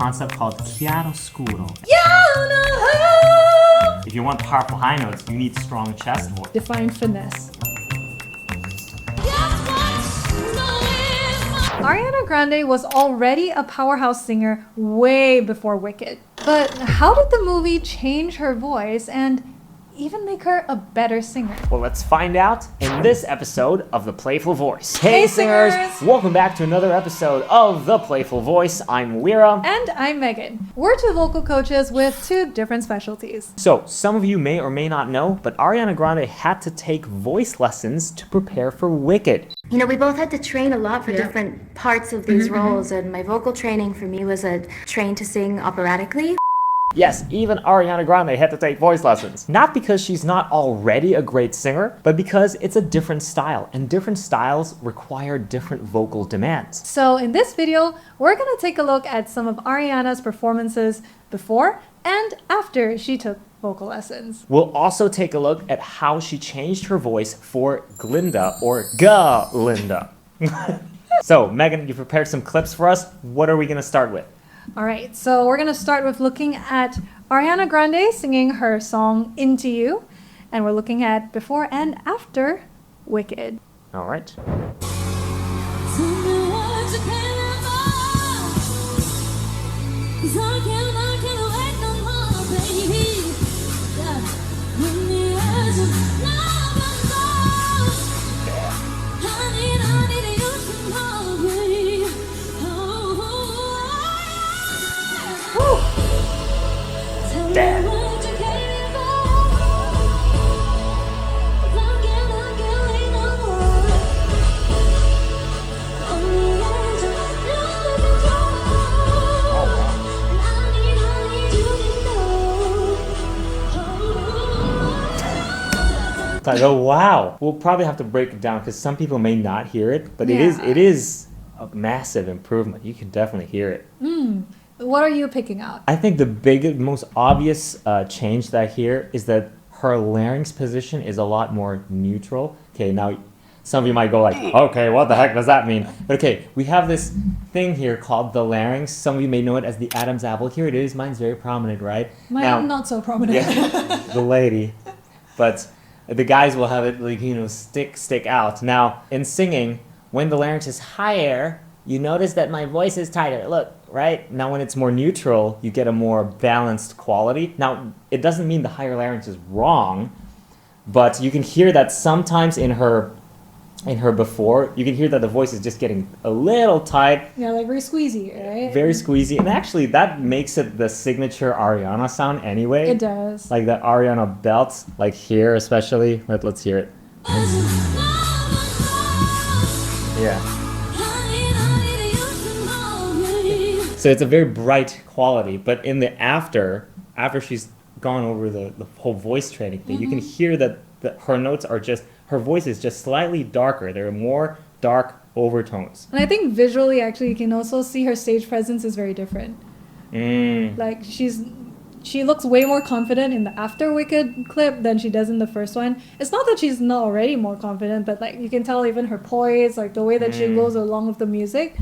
concept called chiaroscuro. Yeah, If you want powerful high notes, you need strong chest voice. define finesse. Ariana Grande was already a powerhouse singer way before Wicked. But how did the movie change her voice and even make her a better singer? Well, let's find out in this episode of The Playful Voice. Hey, singers! Welcome back to another episode of The Playful Voice. I'm Lira. And I'm Megan. We're two vocal coaches with two different specialties. So, some of you may or may not know, but Ariana Grande had to take voice lessons to prepare for Wicked. You know, we both had to train a lot for different parts of these roles, and my vocal training for me was a train to sing operatically. Yes, even Ariana Grande had to take voice lessons. Not because she's not already a great singer, but because it's a different style, and different styles require different vocal demands. So in this video, we're gonna take a look at some of Ariana's performances before and after she took vocal lessons. We'll also take a look at how she changed her voice for Glinda, or Glinda. So, Megan, you prepared some clips for us. What are we gonna start with? All right, so we're gonna start with looking at Ariana Grande singing her song Into You, and we're looking at before and after Wicked. All right. Damn. Oh wow. We'll probably have to break it down because some people may not hear it, but it is a massive improvement. You can definitely hear it. What are you picking out? I think the most obvious change that I hear is that her larynx position is a lot more neutral. Okay, now some of you might go like, okay, what the heck does that mean? But okay, we have this thing here called the larynx. Some of you may know it as the Adam's apple. Here it is. Mine's very prominent, right? Mine not so prominent. Yeah, the lady. But the guys will have it like, you know, stick out. Now, in singing, when the larynx is higher, you notice that my voice is tighter. Look, right? Now when it's more neutral, you get a more balanced quality. Now, it doesn't mean the higher larynx is wrong, but you can hear that sometimes in her before, you can hear that the voice is just getting a little tight. Yeah, like very squeezy, right? Very squeezy. And actually, that makes it the signature Ariana sound anyway. It does. Like the Ariana belt, like here especially. Let's hear it. Yeah. So it's a very bright quality, but in the after she's gone over the whole voice training thing, you can hear that her notes are just, her voice is just slightly darker. There are more dark overtones. And I think visually, actually, you can also see her stage presence is very different. Like she looks way more confident in the after Wicked clip than she does in the first one. It's not that she's not already more confident, but like you can tell even her poise, like the way that she goes along with the music.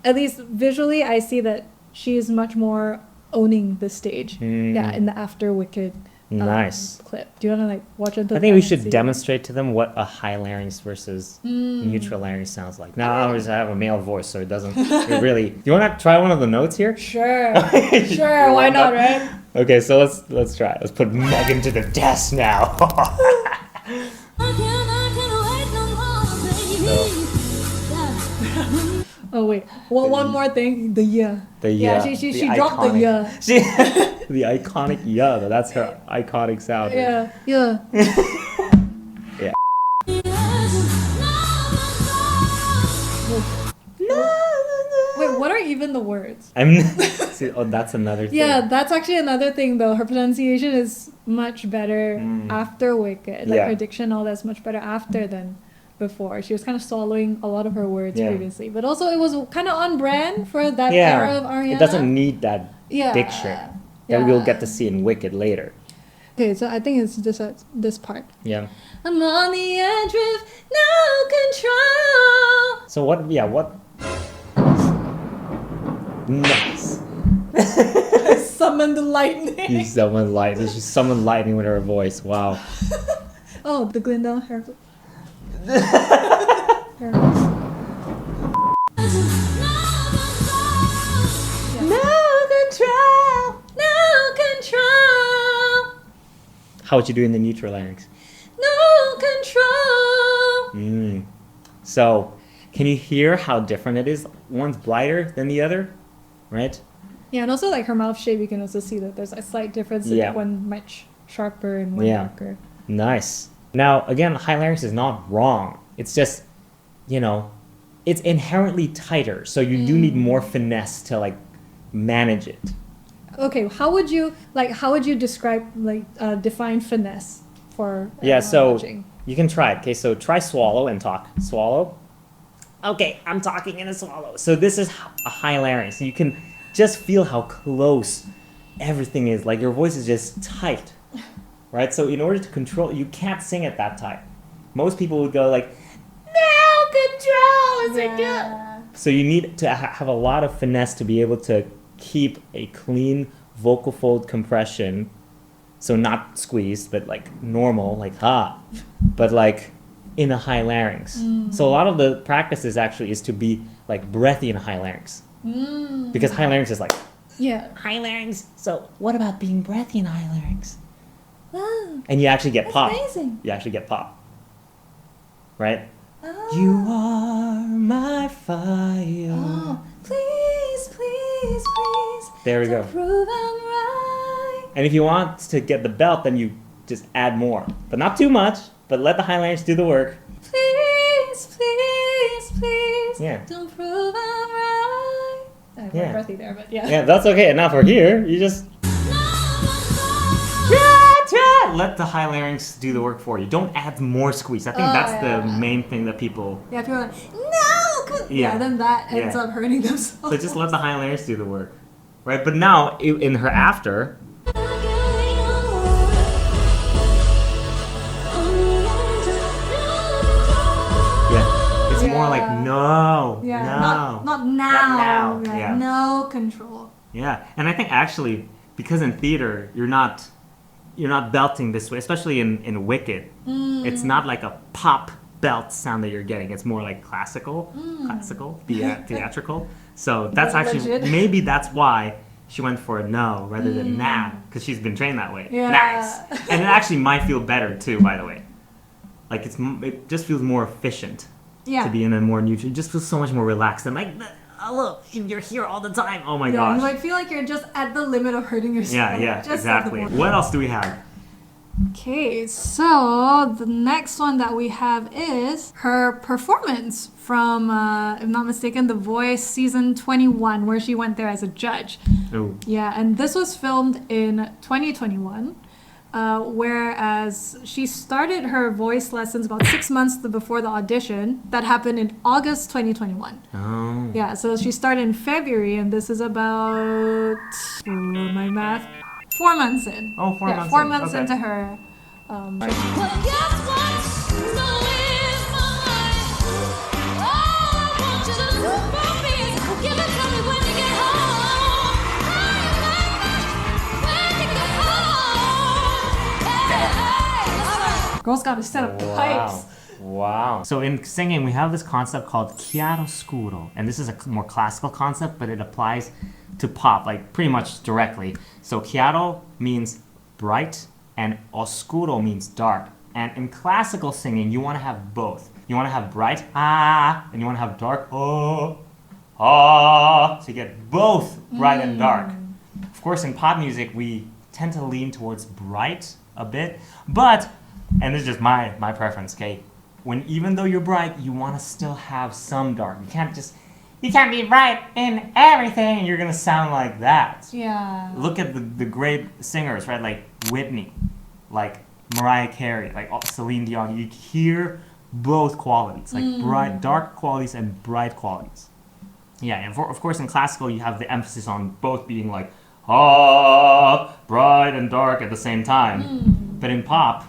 At least visually, I see that she is much more owning the stage. Yeah, in the after Wicked Nice clip. Do you want to like watch it? I think we should demonstrate to them what a high larynx versus neutral larynx sounds like. Now I always have a male voice, so it doesn't it really. Do you want to try one of the notes here? Sure, sure. Why not, right? Okay, so let's try. Let's put Megan to the test now. Oh wait, one more thing. The yeah. The yeah. Yeah, she dropped the yeah. The iconic yeah. That's her iconic sound. Yeah, yeah. Yeah. Wait, what are even the words? See, oh, that's another thing. Yeah, that's actually another thing though. Her pronunciation is much better after Wicked. Like her diction, all that's much better after than before. She was kind of swallowing a lot of her words previously, but also it was kind of on brand for that era of Ariana. It doesn't need that diction that we'll get to see in Wicked later. Okay, so I think it's this part. Yeah. I'm on the edge with no control. So what? Yeah, what? Nice. I summoned the lightning. You summoned lightning. She summoned lightning with her voice. Wow. Oh, the Glendale hair flip. No control. No control. How would you do in the neutral larynx? No control. So, can you hear how different it is? One's brighter than the other, right? Yeah, and also like her mouth shape, you can also see that there's a slight difference. Yeah. One much sharper and one darker. Nice. Now, again, high larynx is not wrong. It's just, it's inherently tighter. So you do need more finesse to like manage it. Okay, how would you describe define finesse for so watching? you can try it. Okay, so try swallow and talk. Swallow. Okay, I'm talking in a swallow. So this is a high larynx. You can just feel how close everything is. Like your voice is just tight, right? So in order to control, you can't sing it that tight. Most people would go like, no control. So you need to have a lot of finesse to be able to keep a clean vocal fold compression. So not squeezed, but like normal, like but like in a high larynx. So a lot of the practices actually is to be like breathy in a high larynx. Because high larynx is like, high larynx. So what about being breathy in high larynx? Wow, And you actually get pop. amazing. You actually get pop. Right? Oh. You are my fire. Oh, please, please, please. There we to go. Prove I'm right. And if you want to get the belt, then you just add more. But not too much, but let the high larynx do the work. Please, please, please. Yeah. Don't prove I'm right. I went breathy there, but yeah. Yeah, that's okay. And now for here, you just... Let the high larynx do the work for you. Don't add more squeeze. I think that's the main thing that people... Yeah, people are like, no! Then that ends up hurting themselves. So just let the high larynx do the work. Right? But now, in her after... It's more like no, no. Not now. Not now. Right? No control. Yeah, and I think actually, because in theater, you're not belting this way, especially in Wicked. It's not like a pop belt sound that you're getting. It's more like classical, theatrical. So that's actually, maybe that's why she went for a no rather than nah, because she's been trained that way. Yeah. Nice. And it actually might feel better too, by the way. Like it just feels more efficient to be in a more neutral. It just feels so much more relaxed. And like, oh look, you're here all the time. Oh my gosh. You might feel like you're just at the limit of hurting yourself. Yeah, exactly. What else do we have? Okay, so the next one that we have is her performance from, if I'm not mistaken, The Voice season 21, where she went there as a judge. Oh. Yeah, and this was filmed in 2021, whereas she started her voice lessons about 6 months before the audition. That happened in August 2021. Oh. Yeah, so she started in February, and this is about, my math, 4 months in. Oh, 4 months in. 4 months Okay. into her. Girls gotta set up the pipes. Wow. So in singing, we have this concept called chiaroscuro. And this is a more classical concept, but it applies to pop, like pretty much directly. So chiaro means bright, and oscuro means dark. And in classical singing, you want to have both. You want to have bright, and you want to have dark, So you get both bright and dark. Of course, in pop music, we tend to lean towards bright a bit, but, and this is just my preference, okay? Even though you're bright, you want to still have some dark. You can't be bright in everything, and you're gonna sound like that. Yeah. Look at the great singers, right? Like Whitney, like Mariah Carey, like Celine Dion. You hear both qualities, like bright, dark qualities and bright qualities. Yeah, and of course in classical you have the emphasis on both being like bright and dark at the same time. But in pop,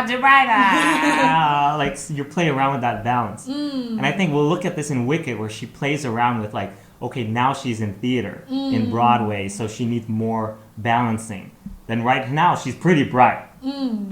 not too bright. Like you're playing around with that balance. And I think we'll look at this in Wicked, where she plays around with like, okay, now she's in theater, in Broadway, so she needs more balancing. Then right now she's pretty bright.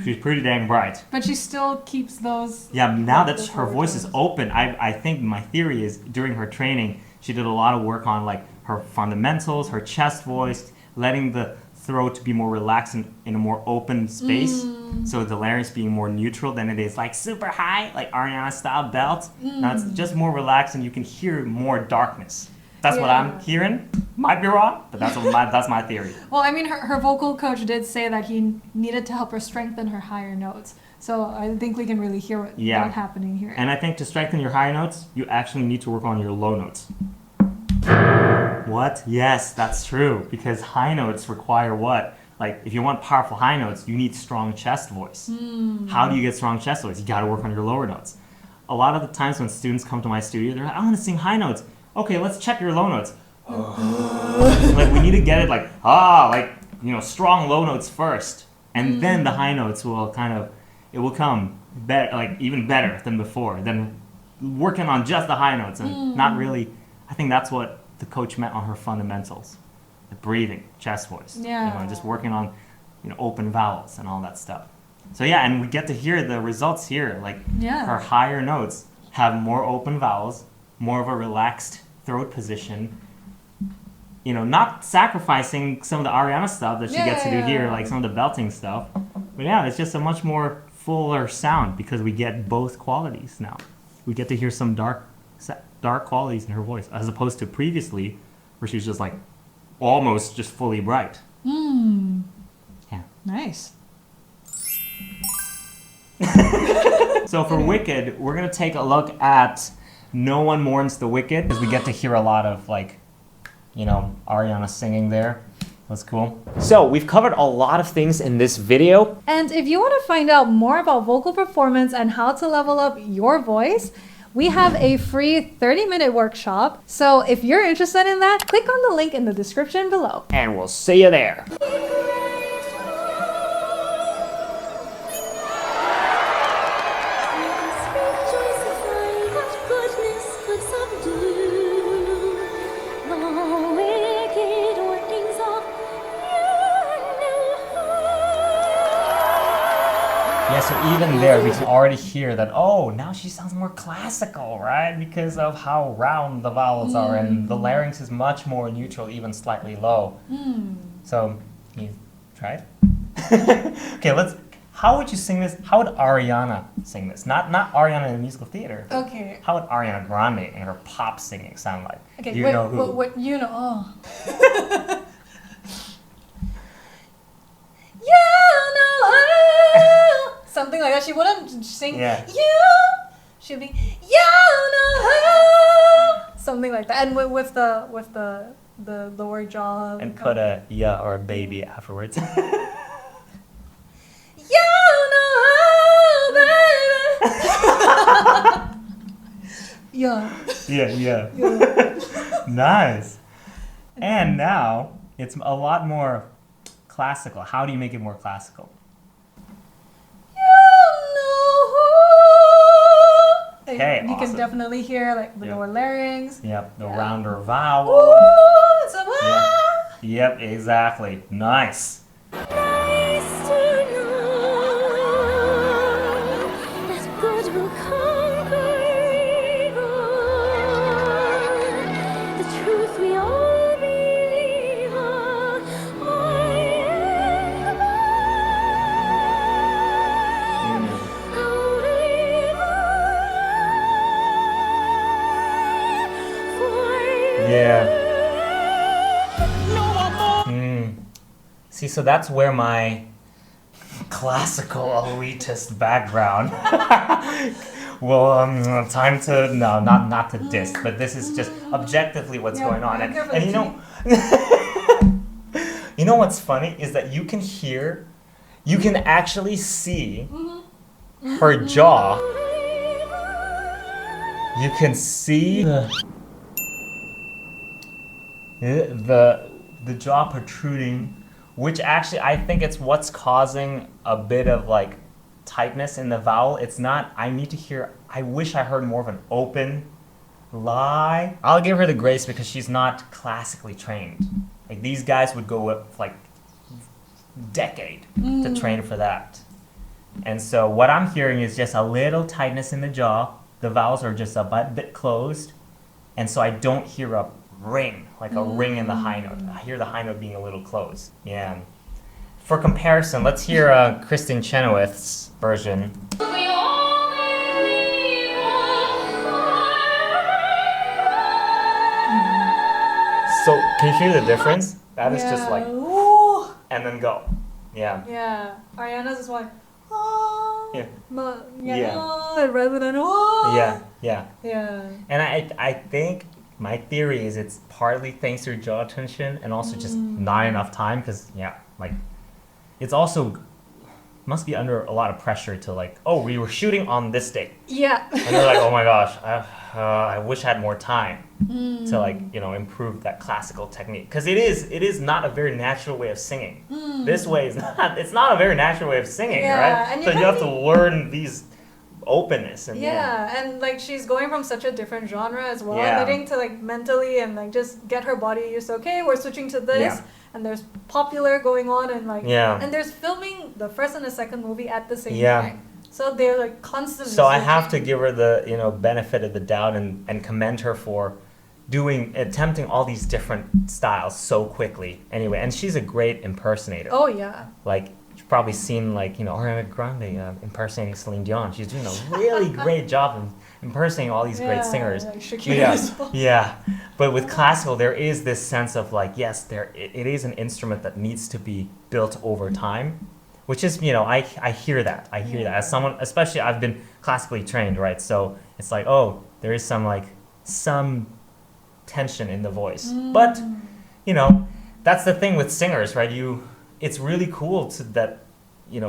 She's pretty dang bright. But she still keeps those. Yeah, now that her voice is open, I think my theory is during her training, she did a lot of work on like her fundamentals, her chest voice, letting the throat be more relaxed in a more open space. So the larynx being more neutral than it is like super high, like Ariana style belt. Now it's just more relaxed and you can hear more darkness. That's what I'm hearing. Might be wrong, but that's my theory. Well, I mean, her vocal coach did say that he needed to help her strengthen her higher notes. So I think we can really hear what's happening here. And I think to strengthen your high notes, you actually need to work on your low notes. What? Yes, that's true. Because high notes require what? Like, if you want powerful high notes, you need strong chest voice. How do you get strong chest voice? You got to work on your lower notes. A lot of the times when students come to my studio, they're like, I want to sing high notes. Okay, let's check your low notes. Like, we need to get it like, strong low notes first. And then the high notes will it will come better, like even better than before. Then working on just the high notes and not really, I think that's what the coach meant on her fundamentals. The breathing, chest voice. Yeah. Just working on, open vowels and all that stuff. So yeah, and we get to hear the results here. Like her higher notes have more open vowels, more of a relaxed throat position, not sacrificing some of the Ariana stuff that she gets to do here, like some of the belting stuff. But yeah, it's just a much more fuller sound because we get both qualities now. We get to hear some dark qualities in her voice, as opposed to previously, where she was just like almost just fully bright. Yeah. Nice. So for Wicked, we're gonna take a look at No One Mourns the Wicked, because we get to hear a lot of Ariana singing there. That's cool. So we've covered a lot of things in this video. And if you want to find out more about vocal performance and how to level up your voice, we have a free 30-minute workshop. So if you're interested in that, click on the link in the description below. And we'll see you there. Yeah, so even there, we can already hear that, now she sounds more classical, right? Because of how round the vowels are, and the larynx is much more neutral, even slightly low. So, can you try it? Okay, how would you sing this? How would Ariana sing this? Not Ariana in the musical theater. Okay. How would Ariana Grande in her pop singing sound like? Okay, Do you know who? What you know? Oh. Something like that. She wouldn't sing she'd be something like that, and with the lower jaw, And put a or a baby afterwards. Yeah. Nice. And now it's a lot more classical. How do you make it more classical? Okay, you can definitely hear like the lower larynx. Yep, the rounder vowel. Ooh, it's a Yep, exactly. Nice. Nice to know that good will conquer evil. The truth we all believe on. Yeah. See, so that's where my classical elitist background. Well, time to not to diss, but this is just objectively what's going on, and you know what's funny is that you can actually see her jaw. You can see the jaw protruding, which actually I think it's what's causing a bit of like tightness in the vowel. It's not, I wish I heard more of an open lie. I'll give her the grace because she's not classically trained. Like these guys would go up like decade to train for that. And so what I'm hearing is just a little tightness in the jaw. The vowels are just a bit closed. And so I don't hear a ring, like a ring in the high note. I hear the high note being a little closed. Yeah. For comparison, let's hear Kristen Chenoweth's version. So can you hear the difference? That is just like, Ooh. and then go. Yeah. Yeah. Ariana's just like, oh. Yeah. Yeah. Rather than oh. Yeah. Yeah. Yeah. And I think my theory is it's partly thanks to jaw tension and also just not enough time because, yeah, like, it's also must be under a lot of pressure to like, oh, we were shooting on this date. Yeah. And they're like, oh my gosh, I wish I had more time to like, improve that classical technique. Because it is not a very natural way of singing. This way is not, it's not a very natural way of singing, right? And so you have to learn these openness. And and like she's going from such a different genre as well, Yeah. needing to like mentally and like just get her body used to, okay, we're switching to this. Yeah. And there's popular going on and like and there's filming the first and the second movie at the same Yeah. time. So they're like constantly So I have to switching. give her the benefit of the doubt and commend her for attempting all these different styles so quickly. Anyway, and she's a great impersonator. Oh yeah. Like you've probably seen like Ariana Grande impersonating Celine Dion. She's doing a really great job of impersonating all these great singers. Like Shakira as well. Yeah. But with classical, there is this sense of like, yes, it is an instrument that needs to be built over time, which is, I hear that. I hear that as someone, especially I've been classically trained, right? So it's like, oh, there is some tension in the voice. But, that's the thing with singers, right? It's really cool that,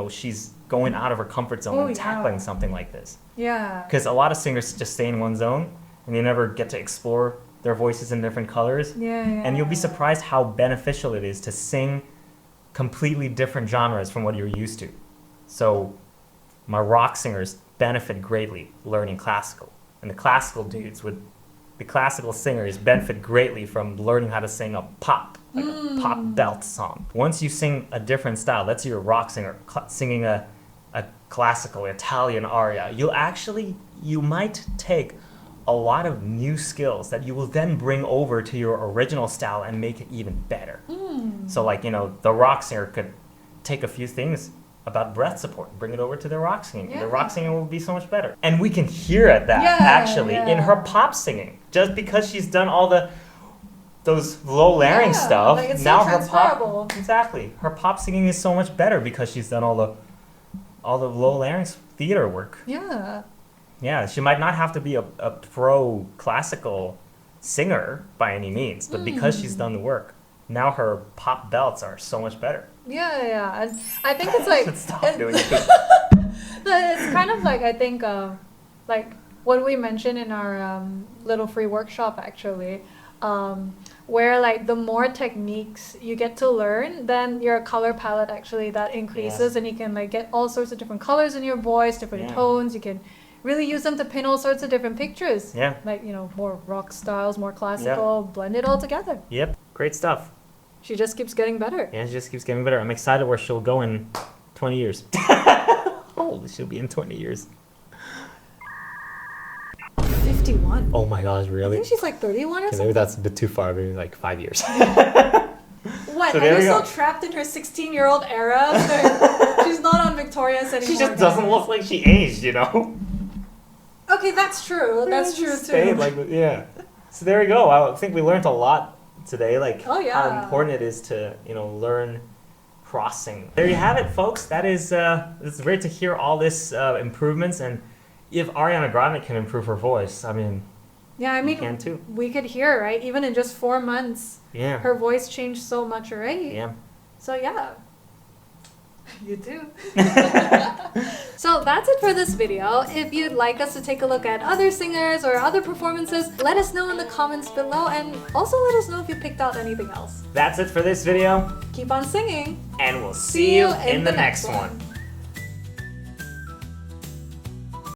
she's going out of her comfort zone and tackling something like this. Yeah. Because a lot of singers just stay in one zone and they never get to explore their voices in different colors. Yeah. And you'll be surprised how beneficial it is to sing completely different genres from what you're used to. So my rock singers benefit greatly learning classical. And the classical singers benefit greatly from learning how to sing a pop, like a pop belt song. Once you sing a different style, let's say you're a rock singer singing a classical Italian aria, you might take a lot of new skills that you will then bring over to your original style and make it even better. So like, the rock singer could take a few things about breath support and bring it over to the rock singing. Yeah. The rock singing will be so much better. And we can hear that in her pop singing. Just because she's done all those low larynx stuff, like it's now so her pop transferable. her pop singing is so much better because she's done all the low larynx theater work. Yeah. Yeah, she might not have to be a pro classical singer by any means, but because she's done the work, now her pop belts are so much better. Yeah. And I think it's like Stop doing it. it's kind of like I think like what we mentioned in our little free workshop actually, where like the more techniques you get to learn, then your color palette actually that increases, and you can like get all sorts of different colors in your voice, different tones. You can really use them to paint all sorts of different pictures. Yeah. Like, more rock styles, more classical, blend it all together. Yep, great stuff. She just keeps getting better. Yeah, she just keeps getting better. I'm excited where she'll go in 20 years. Oh, she'll be in 20 years. 51. Oh my gosh, I really? think she's like 31 or Okay, something. maybe that's a bit too far, maybe like 5 years. What? So Are there you we still go. trapped in her 16-year-old era? Like, she's not on Victorious anymore. She just doesn't look like she aged, Okay, that's true. That's true Stayed too. like, yeah. So there we go. I think we learned a lot today, like yeah. how important it is to, learn crossing. There you have it, folks. That is, it's great to hear all this improvements, and if Ariana Grande can improve her voice, I mean, Yeah, I mean, can too. we could hear, right? Even in just 4 months, Yeah. her voice changed so much already. Yeah. So yeah. You do. So that's it for this video. If you'd like us to take a look at other singers or other performances, let us know in the comments below, and also let us know if you picked out anything else. That's it for this video, Keep on singing. and we'll see you in the next one.